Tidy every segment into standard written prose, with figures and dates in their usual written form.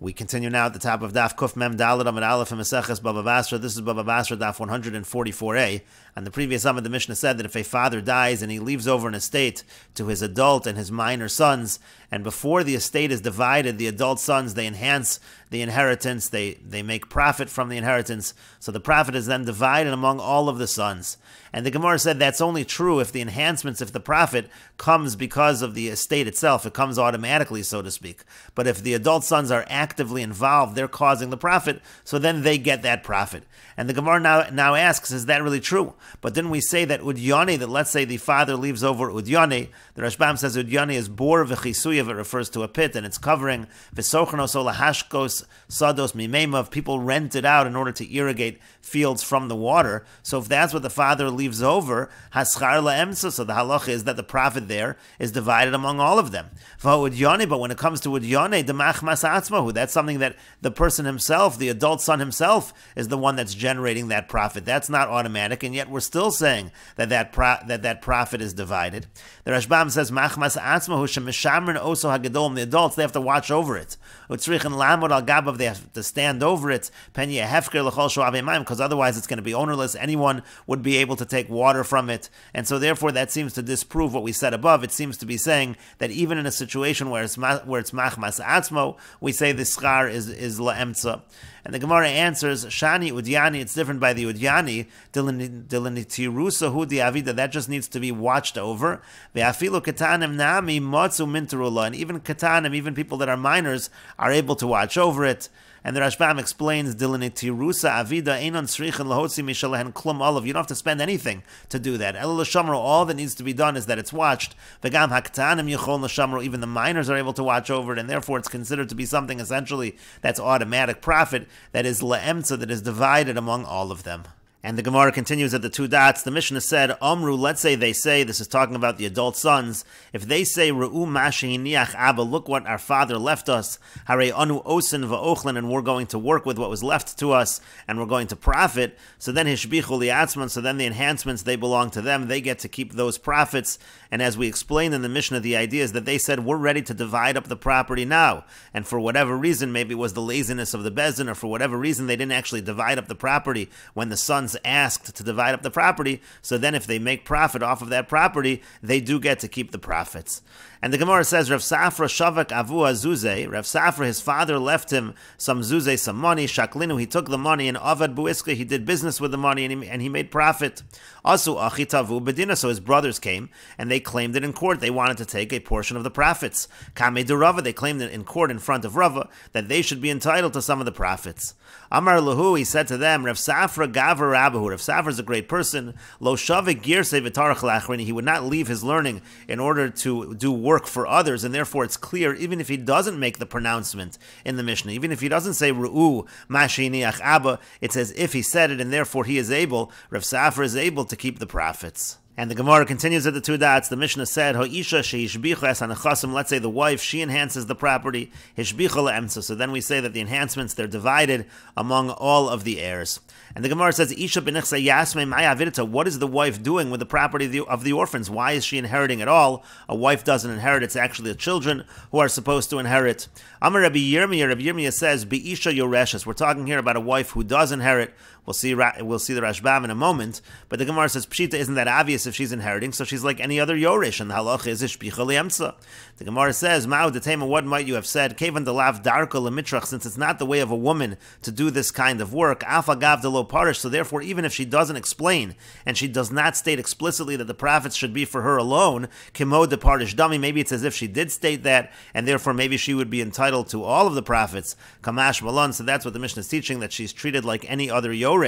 We continue now at the top of Daf Kuf Mem Daled Amud Aleph and Meseches Bava Basra. This is Bava Basra Daf 144a. On the previous Amud, the Mishnah said that if a father dies and he leaves over an estate to his adult and his minor sons, and before the estate is divided, the adult sons, they enhance the inheritance, they make profit from the inheritance, so the profit is then divided among all of the sons. And the Gemara said that's only true if the enhancements, if the profit comes because of the estate itself, it comes automatically, so to speak. But if the adult sons are actively involved, they're causing the profit, so then they get that profit. And the Gemara now asks, is that really true? But didn't we say that Udyani, that let's say the father leaves over Udyani, the Rashbam says Udyani is bor v'chisuyev, it refers to a pit, and it's covering v'sochnos olahashkos sados mimeimav, people rent it out in order to irrigate fields from the water. So if that's what the father leaves over, haschar la'emsa, so the halacha is that the profit there is divided among all of them. V'udyani, but when it comes to Udyani, demachmas atzmahu, that's something that the person himself, the adult son himself, is the one that's generating that profit. That's not automatic, and yet we're still saying that profit is divided. The Rashbam says, machmas atzmahu shemishamrin oso hagedolim, the adults, they have to watch over it. Utzrichin lamod al gabav, they have to stand over it, penye hefker l'chol shoav emayim, because otherwise it's going to be ownerless. Anyone would be able to take water from it. And so therefore that seems to disprove what we said above. It seems to be saying that even in a situation where it's machmas atzmo, we say the schar is la'emtza. And the Gemara answers, Shani Udyani, it's different by the Udyani, Dilanitirusa hu diavida, that just needs to be watched over. Ve'afilu katanim nami motzu minterula, and even katanim, even people that are minors, are able to watch over it. And the Rashbam explains, Dilanitirusa avida einon srichen lahotzi mishalahen klum olav. You don't have to spend anything to do that. El l'shamro, all that needs to be done is that it's watched. V'gam haktanim yichol l'shamro, even the minors are able to watch over it, and therefore it's considered to be something essentially that's automatic profit, that is la'emtza, that is divided among all of them. And the Gemara continues at the two dots. The Mishnah said, Omru, let's say they say, this is talking about the adult sons, if they say, Re'u mashiniach abba, look what our father left us, Hare anu osin va'ochlin, and we're going to work with what was left to us, and we're going to profit, so then hishbichu li'atzman, so then the enhancements, they belong to them, they get to keep those profits. And as we explained in the Mishnah, the idea is that they said, we're ready to divide up the property now, and for whatever reason, maybe it was the laziness of the Bezdin, or for whatever reason, they didn't actually divide up the property when the sons asked to divide up the property, so then if they make profit off of that property, they do get to keep the profits. And the Gemara says, Rav Safra shavak avu azuzeh, Rav Safra, his father left him some zuzeh, some money, shaklinu, he took the money, and avad buiska, he did business with the money, and he made profit. Also achitavu bedina, so his brothers came, and they claimed it in court, they wanted to take a portion of the profits. Kame de Rava, they claimed it in court in front of Rava, that they should be entitled to some of the profits. Amar lahu, he said to them, Rav Safra gavar rabahu, Rav Safra is a great person, lo shavik girsei v'tarach lachrini, he would not leave his learning in order to do work for others, and therefore it's clear, even if he doesn't make the pronouncement in the Mishnah, even if he doesn't say Ru'u mashiniach abba, it's as if he said it, and therefore he is able, Rav Safra is able to keep the profits. And the Gemara continues at the two dots. The Mishnah said, Ha'isha she'ishbicha es hanachasim, let's say the wife, she enhances the property, hishbicha le'emsa, so then we say that the enhancements, they're divided among all of the heirs. And the Gemara says, Isha b'nichsa yasmei maya avidita, what is the wife doing with the property of the orphans? Why is she inheriting at all? A wife doesn't inherit, it's actually the children who are supposed to inherit. Amar Rabbi Yirmiyah says, B'isha yoreshes, we're talking here about a wife who does inherit. We'll see the Rashbam in a moment, but the Gemara says, Pshita, isn't that obvious if she's inheriting? So she's like any other Yoresh, and the halacha is Ishbicha li'emtza. The Gemara says, Ma'u detema, what might you have said? Kevan delav darka lemitrach, since it's not the way of a woman to do this kind of work, Alpha gav delo parish, so therefore even if she doesn't explain, and she does not state explicitly that the profits should be for her alone, Kimo de parish dami, maybe it's as if she did state that, and therefore maybe she would be entitled to all of the profits, Kamash malon, so that's what the Mishnah is teaching, that she's treated like any other Yoresh.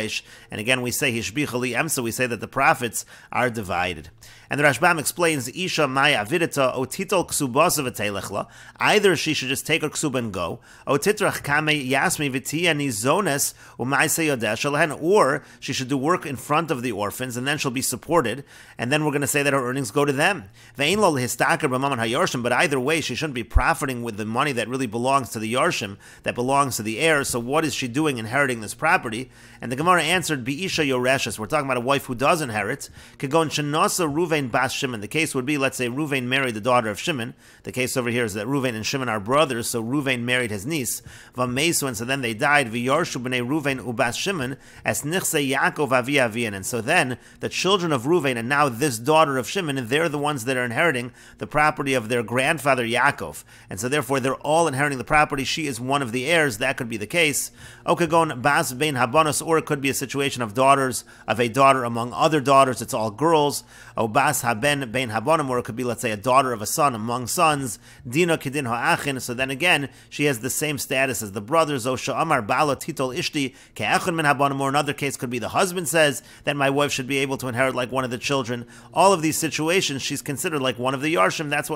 And again, we say Hishbicha li'emsa, we say that the profits are divided. And the Rashbam explains, Isha maya avidita otitol ksubasa v'teilechla, either she should just take her ksuba and go, otitrach kame yasmi v'tiya nizones u'maise yodesh alahen, or she should do work in front of the orphans, and then she'll be supported, and then we're going to say that her earnings go to them. Ve'in lo l'histaker b'maman hayorshim, but either way, she shouldn't be profiting with the money that really belongs to the yorshim, that belongs to the heirs, so what is she doing inheriting this property? And the Gemara answered, Bi'isha yoreshes, we're talking about a wife who does inherit, Kagon shenasa Ruvain bas Shimon. The case would be, let's say, Ruvain married the daughter of Shimon. The case over here is that Ruvain and Shimon are brothers, so Ruvain married his niece. Vamesu, and so then they died. V'yarshu b'nei Ruvain ubas Shimon as nichse Yaakov avi avian. And so then the children of Ruvain and now this daughter of Shimon, they're the ones that are inheriting the property of their grandfather Yaakov. And so therefore they're all inheriting the property. She is one of the heirs. That could be the case. Okagon bas bein habanos, or it could be a situation of daughters of a daughter among other daughters. It's all girls. O bas haben bein habanim, or it could be, let's say, a daughter of a son among sons. Dina kedin ha'achin. So then again, she has the same status as the brothers. O sha'amar bala titol ishti ke'achon min habanim, or another case could be the husband says that my wife should be able to inherit like one of the children. All of these situations, she's considered like one of the yarshim. That's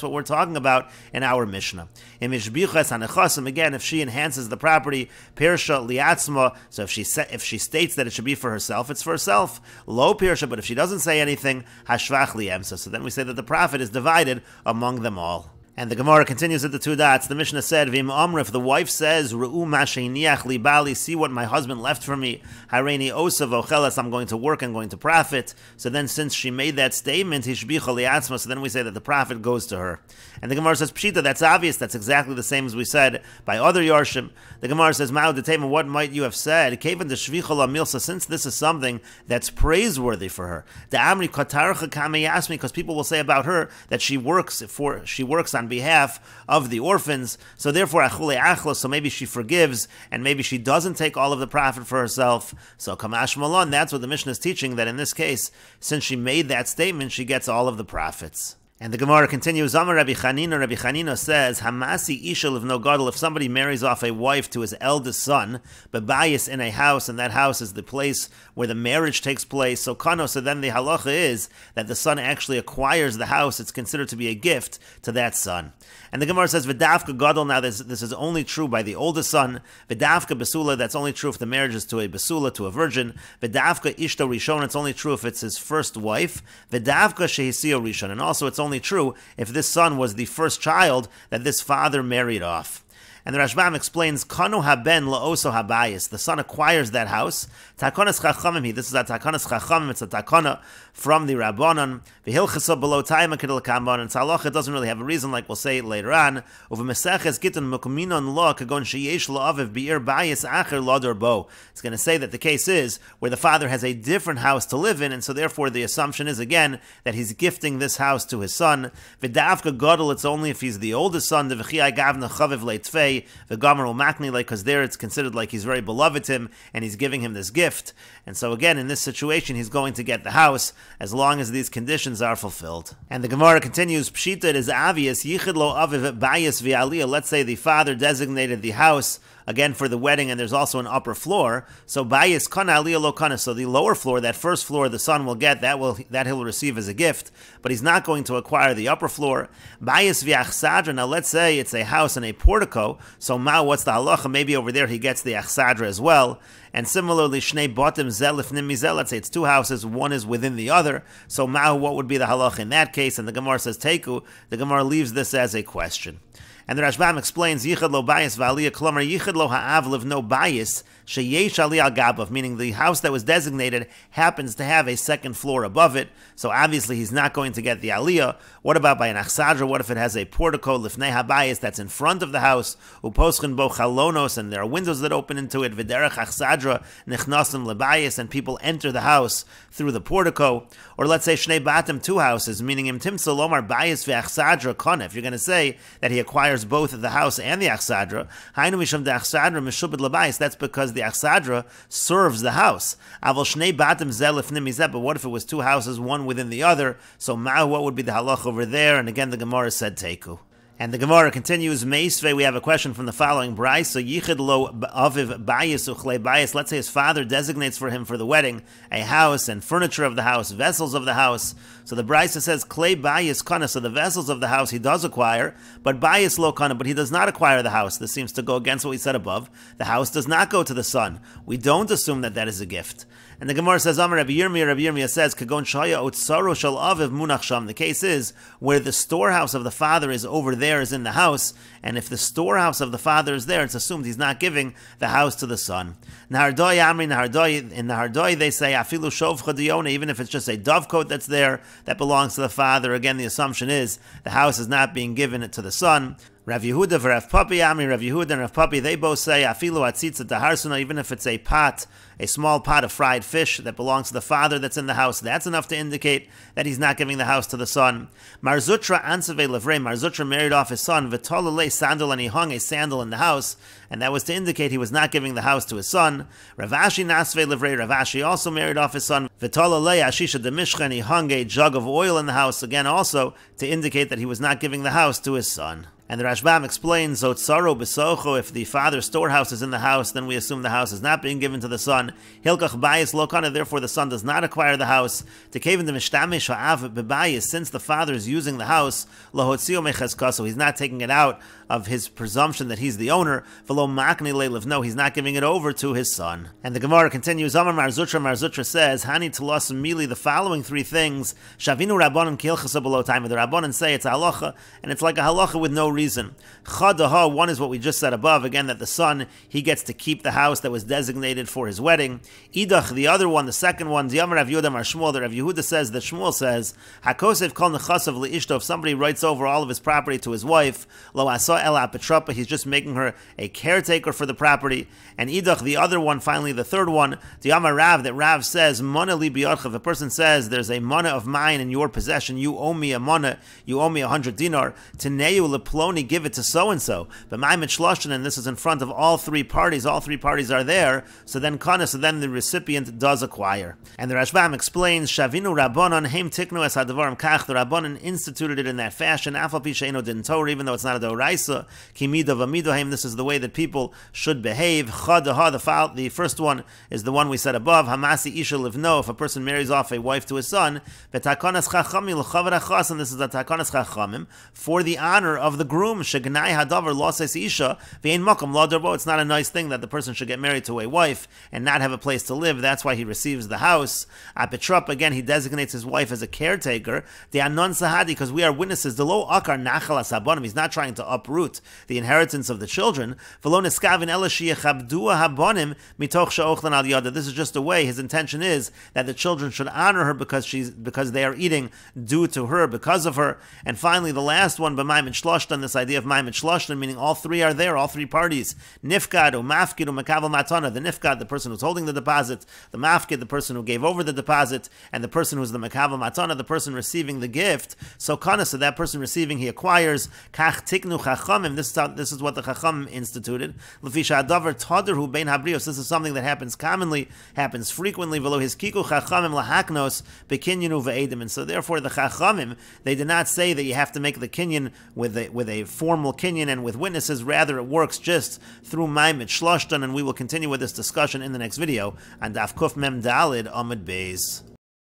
what we're talking about in our Mishnah. In mishbichas hanechasim, again, if she enhances the property, pirsha liatzma. So if she states that it should be for herself, it's for herself. Lo pirsha, but if she doesn't say anything, hashvach liemsa. So then we say that the profit is divided among them all. And the Gemara continues at the two dots. The Mishnah said, V'im Amr, if the wife says, Ru'u masheniach li bali, see what my husband left for me, Hareini osa v'ochelas, I'm going to work, I'm going to profit. So then since she made that statement, Hishbicha li'atzma, so then we say that the profit goes to her. And the Gemara says, Pshita, that's obvious, that's exactly the same as we said by other Yarshim. The Gemara says, Ma'u detema, what might you have said? Kevan d'shvicha milsa, since this is something that's praiseworthy for her. Da'amri katarcha kame yasmi, because people will say about her that she works on behalf of the orphans, so therefore achule achlos, so maybe she forgives, and maybe she doesn't take all of the profit for herself. So kamash malon, that's what the Mishnah is teaching, that in this case, since she made that statement, she gets all of the profits. And the Gemara continues, Amar Rabbi Chanina says, Hamasi isha livno gadol, if somebody marries off a wife to his eldest son, but bias in a house, and that house is the place where the marriage takes place, so kano, so then the halacha is that the son actually acquires the house, it's considered to be a gift to that son. And the Gemara says, V'davka gadol, now this is only true by the oldest son, V'davka basula, that's only true if the marriage is to a basula, to a virgin, V'davka ishto rishon, it's only true if it's his first wife, V'davka shehisio rishon, and also it's only true if this son was the first child that this father married off. And the Rashbam explains, Kanu haben la'oso habayis. The son acquires that house. Takonas chachamim. This is a takonas chachamim. It's a takona from the Rabbanon. V'hilchasa below taima kedel kamban. And Tzaloch, it doesn't really have a reason, like we'll say later on. Uva Meseches gitin mukuminon lo kagon sheyesh la'aviv bi'ir bayis acher lodor bo. It's going to say that the case is where the father has a different house to live in, and so therefore the assumption is again that he's gifting this house to his son. V'davka gadol, it's only if he's the oldest son. The v'chiyai gavna chaviv le'tfei. The Gomer will makni, like, because there it's considered like he's very beloved to him and he's giving him this gift. And so again, in this situation, he's going to get the house as long as these conditions are fulfilled. And the Gemara continues, Pshita, it is obvious, Yichid lo aviv bayis v'aliyah. Let's say the father designated the house again for the wedding, and there's also an upper floor. So bayis kana aliyah lo kana. So the lower floor, that first floor, the son will get that he'll receive as a gift, but he's not going to acquire the upper floor. Bayis v'achsadra. Now let's say it's a house and a portico. So what's the halacha? Maybe over there he gets the achsadra as well. And similarly, shnei botim zel lifnim mizel. Let's say it's two houses, one is within the other. So what would be the halacha in that case? And the Gemara says teku. The Gemara leaves this as a question. And the Rashbam explains, Yichad lo bayis v'aliyah, klomar yichad lo ha'av livno bayis, sheyesh aliyah gabav, meaning the house that was designated happens to have a second floor above it, so obviously he's not going to get the aliyah. What about by an achsadra? What if it has a portico, lifnei habayis, that's in front of the house, uposchen bo chalonos, and there are windows that open into it, v'derech achsadra nichnasim lebayis, and people enter the house through the portico. Or let's say shnei batim, two houses, meaning im timsa lomar bayis v'achsadra konef. You're going to say that he acquires both the house and the achsadra. Hainu mishum de achsadra mishubed lebayis. That's because the achsadra serves the house. Avol shnei batim zel lifnim mizeh. But what if it was two houses, one within the other? So what would be the halach over there? And again, the Gemara said teku. And the Gemara continues, Meisve, we have a question from the following Bryce. So Yichid lo aviv bayis uchle bayis. Let's say his father designates for him for the wedding a house and furniture of the house, vessels of the house. So the Bryce says, Klei bayis kana. So the vessels of the house he does acquire, but bayis lo kana, but he does not acquire the house. This seems to go against what we said above. The house does not go to the son. We don't assume that that is a gift. And the Gemara says, Amar Rabbi Yirmiyah says, Kagon shaya otsaro shal aviv munach sham. The case is where the storehouse of the father is over there. there is in the house, and if the storehouse of the father is there, it's assumed he's not giving the house to the son. Nahardoi Amri Nahardoi, in Nahardoi they say Afilu Shovcha Diona, even if it's just a dovecote that's there that belongs to the father. Again, the assumption is the house is not being given to the son. Rav Yehuda and Rav Papi Amri, Rav Yehuda and Rav Papi, they both say Afilu Atzitza Daharsuna, even if it's a pot, a small pot of fried fish that belongs to the father that's in the house, that's enough to indicate that he's not giving the house to the son. Marzutra Ansave Levrei, Marzutra married off his son, V'tolale sandal, and he hung a sandal in the house, and that was to indicate he was not giving the house to his son. Ravashi Nasve Levrei, Ravashi also married off his son, V'tolale Ashisha Demishcha, and he hung a jug of oil in the house, again also to indicate that he was not giving the house to his son. And the Rashbam explains, Zotzaro Besocho, if the father's storehouse is in the house, then we assume the house is not being given to the son. Hilkach Bayis Lokana, therefore the son does not acquire the house. To Kevin the Mishtamish Ha'av Bebayis, since the father is using the house, Lohotzio Mechazkaso, he's not taking it out of his presumption that he's the owner. V'lo Makni Leilev, no, he's not giving it over to his son. And the Gemara continues, Amar Marzutra says, Hani Telos Mili, the following three things, Shavinu Rabbanon Kilchasa below time. The Rabbanon say it's a halacha, and it's like a halacha with no reason. Chadaha, one is what we just said above, again, that the son, he gets to keep the house that was designated for his wedding. Idach, the other one, the second one, Diyamar Rav Yehuda Mar Shmuel, that Rav Yehuda says, that Shmuel says, Hakosev kol nechasav liishto, if somebody writes over all of his property to his wife, lo asa ela petrapa, he's just making her a caretaker for the property. And Idach, the other one, finally the third one, Diyamar Rav, that Rav says, Mana li biyadcha, if a person says, there's a mana of mine in your possession, you owe me a mana, you owe me 100 dinar, Teneu leploni, give it to so-and-so. But my mitshloshon, and this is in front of all three parties are there, so then the recipient does acquire. And the Rashbam explains, Shavinu Rabbanon heim tiknu es hadavarim kach, the Rabbanon instituted it in that fashion, afal pi she'eino din Torah, even though it's not a doraisa, ki midah v'midohem, this is the way that people should behave. Chadaha, the first one is the one we said above, Hamasi isha livno, if a person marries off a wife to his son, v'takonas chachamim l'chavar achas, and this is a takonas chachamim, for the honor of the groom, shegnai hadavar loses isha, v'ein makom lo darbo, it's not a nice thing that the person should get married to a wife and not have a place to live, that's why he receives the house. Apetrup, again, he designates his wife as a caretaker, the anon sahadi, because we are witnesses, the lo akar nachal asabonim, he's not trying to uproot the inheritance of the children, v'lo neskavin ela sheyechabdua habonim mitoch she'ochlan al yada, this is just a way, his intention is that the children should honor her because they are eating due to her, because of her. And finally, the last one, b'may mitshloshtan, this idea of ma'ay mitshloshtan, meaning all three are there, all three parties. Nifkad, mafkid, makavel matana, the nifkad, the person who's holding the deposit, the mafkid, the person who gave over the deposit, and the person who's the makavel matana, the person receiving the gift. So kana, so that person receiving, he acquires. Kach tiknu chachamim, this is what the chacham instituted. Lefisha adavar taderhu bein habrios, this is something that happens commonly, happens frequently. V'lo his kiku chachamim lahaknos bekinyanu ve'edim, and so therefore the chachamim, they did not say that you have to make the kinyan with a formal kinyan and with witnesses, rather it works just through ma'ay mitshloshtan, and we will continue with this discussion in the next video on Daf Kuf Mem Dalid Amud Beis.